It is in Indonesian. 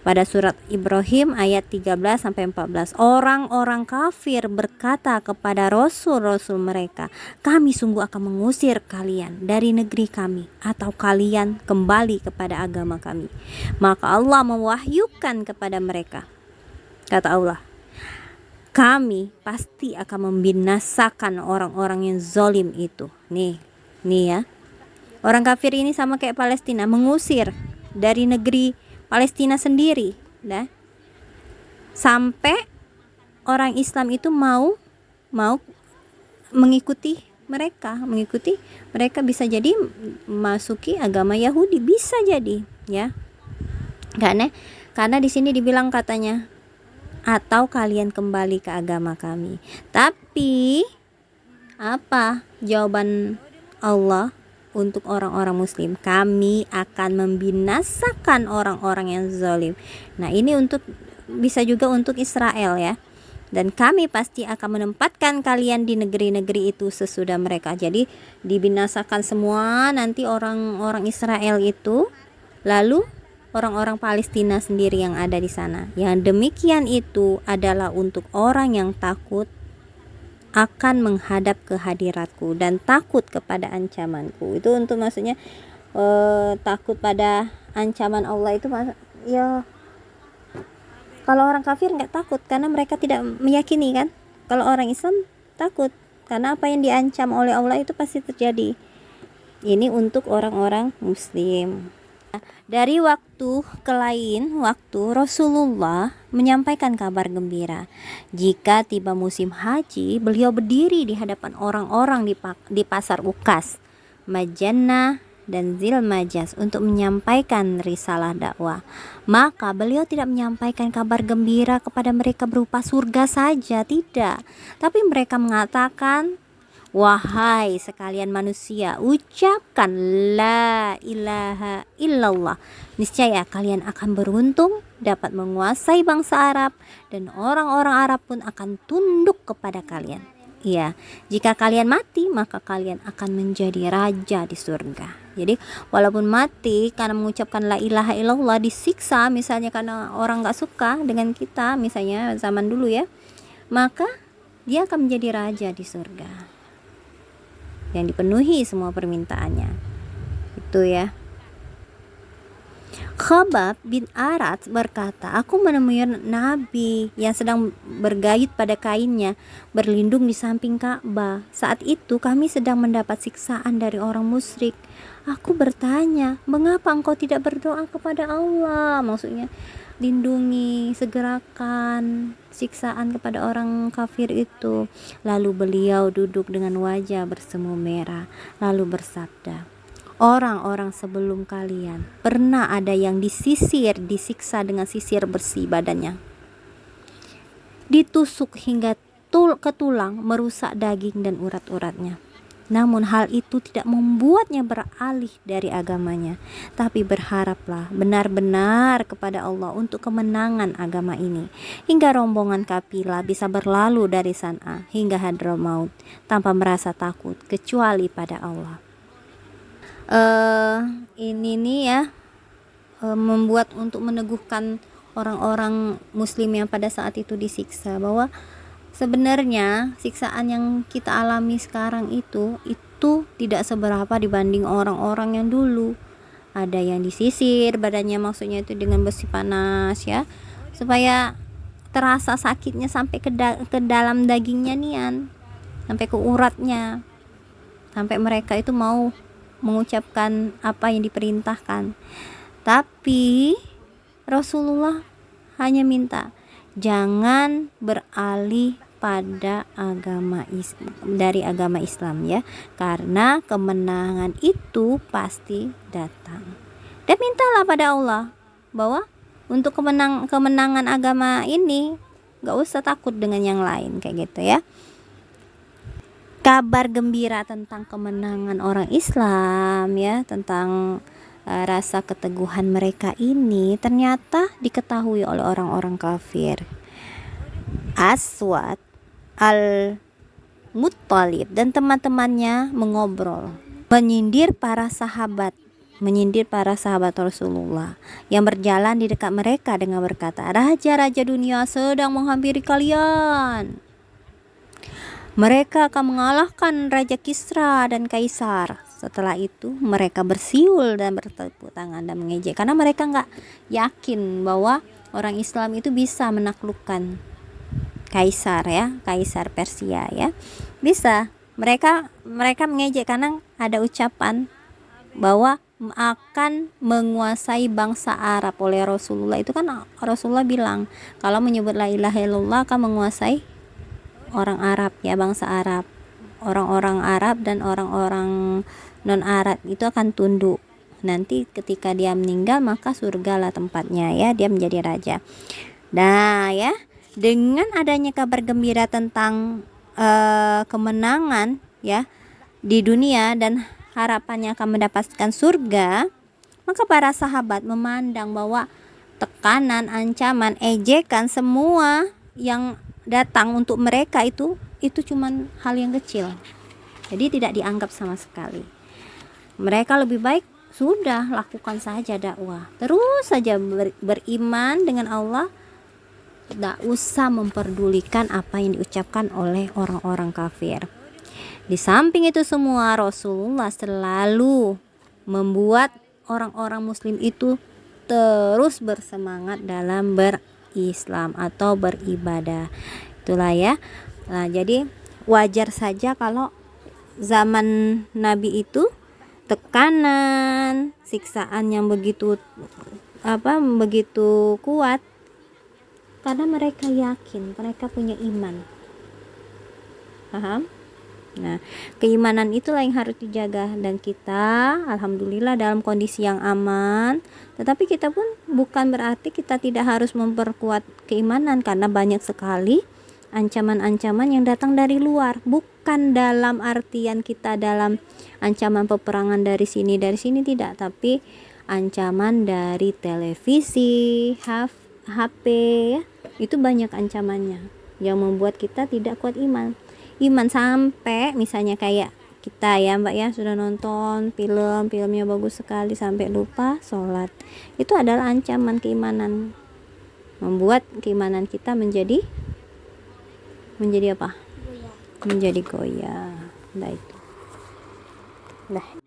Pada surat Ibrahim ayat 13-14, orang-orang kafir berkata kepada rasul-rasul mereka, kami sungguh akan mengusir kalian dari negeri kami, atau kalian kembali kepada agama kami. Maka Allah mewahyukan kepada mereka, kata Allah, kami pasti akan membinasakan orang-orang yang zalim itu. Nih ya, orang kafir ini sama kayak Palestina, mengusir dari negeri Palestina sendiri, sampai orang Islam itu mau mengikuti mereka bisa jadi masuki agama Yahudi, bisa jadi ya, karena di sini dibilang katanya, atau kalian kembali ke agama kami. Tapi apa jawaban Allah untuk orang-orang muslim? Kami akan membinasakan orang-orang yang zalim. Nah, ini bisa juga untuk Israel ya. Dan kami pasti akan menempatkan kalian di negeri-negeri itu sesudah mereka. Jadi dibinasakan semua nanti orang-orang Israel itu, lalu orang-orang Palestina sendiri yang ada di sana. Yang demikian itu adalah untuk orang yang takut akan menghadap ke hadiratku dan takut kepada ancamanku. Itu untuk maksudnya takut pada ancaman Allah itu ya. Kalau orang kafir nggak takut karena mereka tidak meyakini kan. Kalau orang Islam takut karena apa yang diancam oleh Allah itu pasti terjadi. Ini untuk orang-orang muslim. Dari waktu ke lain waktu Rasulullah menyampaikan kabar gembira. Jika tiba musim haji, beliau berdiri di hadapan orang-orang di pasar Ukas, Majannah dan Zilmajas untuk menyampaikan risalah dakwah. Maka beliau tidak menyampaikan kabar gembira kepada mereka berupa surga saja, tidak. Tapi mereka mengatakan, wahai sekalian manusia, ucapkan la ilaha illallah. Niscaya kalian akan beruntung, dapat menguasai bangsa Arab, dan orang-orang Arab pun akan tunduk kepada kalian. Iya, jika kalian mati, maka kalian akan menjadi raja di surga. Jadi walaupun mati karena mengucapkan la ilaha illallah, disiksa misalnya karena orang gak suka dengan kita, misalnya zaman dulu ya, maka dia akan menjadi raja di surga yang dipenuhi semua permintaannya. Itu ya. Khabbab bin Arat berkata, aku menemui Nabi yang sedang bergayut pada kainnya, berlindung di samping Ka'bah. Saat itu kami sedang mendapat siksaan dari orang musyrik. Aku bertanya, mengapa engkau tidak berdoa kepada Allah? Maksudnya, lindungi, segerakan siksaan kepada orang kafir itu. Lalu beliau duduk dengan wajah bersemu merah, lalu bersabda, orang-orang sebelum kalian pernah ada yang disiksa dengan sisir besi badannya, ditusuk hingga ke tulang, merusak daging dan urat-uratnya. Namun hal itu tidak membuatnya beralih dari agamanya, tapi berharaplah benar-benar kepada Allah untuk kemenangan agama ini, hingga rombongan kafilah bisa berlalu dari San'a hingga Hadramaut tanpa merasa takut kecuali pada Allah. Ini nih ya, membuat untuk meneguhkan orang-orang muslim yang pada saat itu disiksa, bahwa sebenarnya siksaan yang kita alami sekarang itu tidak seberapa dibanding orang-orang yang dulu. Ada yang disisir badannya, maksudnya itu dengan besi panas ya, supaya terasa sakitnya sampai ke dalam dagingnya nian, sampai ke uratnya, sampai mereka itu mau mengucapkan apa yang diperintahkan. Tapi Rasulullah hanya minta jangan beralih pada dari agama Islam ya, karena kemenangan itu pasti datang. Dan mintalah pada Allah bahwa untuk kemenangan agama ini gak usah takut dengan yang lain, kayak gitu ya. Kabar gembira tentang kemenangan orang Islam ya, tentang rasa keteguhan mereka ini ternyata diketahui oleh orang-orang kafir. Aswad Al-Muttalib dan teman-temannya mengobrol, menyindir para sahabat menyindir para sahabat Rasulullah yang berjalan di dekat mereka dengan berkata, raja-raja dunia sedang menghampiri kalian. Mereka akan mengalahkan Raja Kisra dan Kaisar. Setelah itu mereka bersiul dan bertepuk tangan dan mengejek, karena mereka nggak yakin bahwa orang Islam itu bisa menaklukkan Kaisar, ya, Kaisar Persia, ya, bisa. Mereka mengejek karena ada ucapan bahwa akan menguasai bangsa Arab oleh Rasulullah. Itu kan Rasulullah bilang kalau menyebut la ilaha illallah akan menguasai orang Arab, ya, bangsa Arab. Orang-orang Arab dan orang-orang non Arab itu akan tunduk. Nanti ketika dia meninggal maka surgalah tempatnya, ya, dia menjadi raja. Nah, ya, dengan adanya kabar gembira tentang kemenangan, ya, di dunia dan harapannya akan mendapatkan surga, maka para sahabat memandang bahwa tekanan, ancaman, ejekan semua yang datang untuk mereka itu cuman hal yang kecil. Jadi tidak dianggap sama sekali. Mereka lebih baik sudah lakukan saja dakwah, terus saja beriman dengan Allah, tidak usah memperdulikan apa yang diucapkan oleh orang-orang kafir. Di samping itu semua, Rasulullah selalu membuat orang-orang muslim itu terus bersemangat dalam berislam atau beribadah. Itulah, ya. Nah, jadi wajar saja kalau zaman Nabi itu tekanan, siksaan yang begitu kuat, karena mereka yakin, mereka punya iman. Paham? Nah, keimanan itulah yang harus dijaga, dan kita alhamdulillah dalam kondisi yang aman. Tetapi kita pun bukan berarti kita tidak harus memperkuat keimanan, karena banyak sekali ancaman-ancaman yang datang dari luar. Bukan dalam artian kita dalam ancaman peperangan dari sini tidak, tapi ancaman dari televisi, HP, ya. Itu banyak ancamannya yang membuat kita tidak kuat iman sampai misalnya kayak kita, ya, Mbak, ya, sudah nonton filmnya bagus sekali sampai lupa sholat. Itu adalah ancaman keimanan, membuat keimanan kita menjadi apa? Menjadi goyah. Nah, itu. Nah.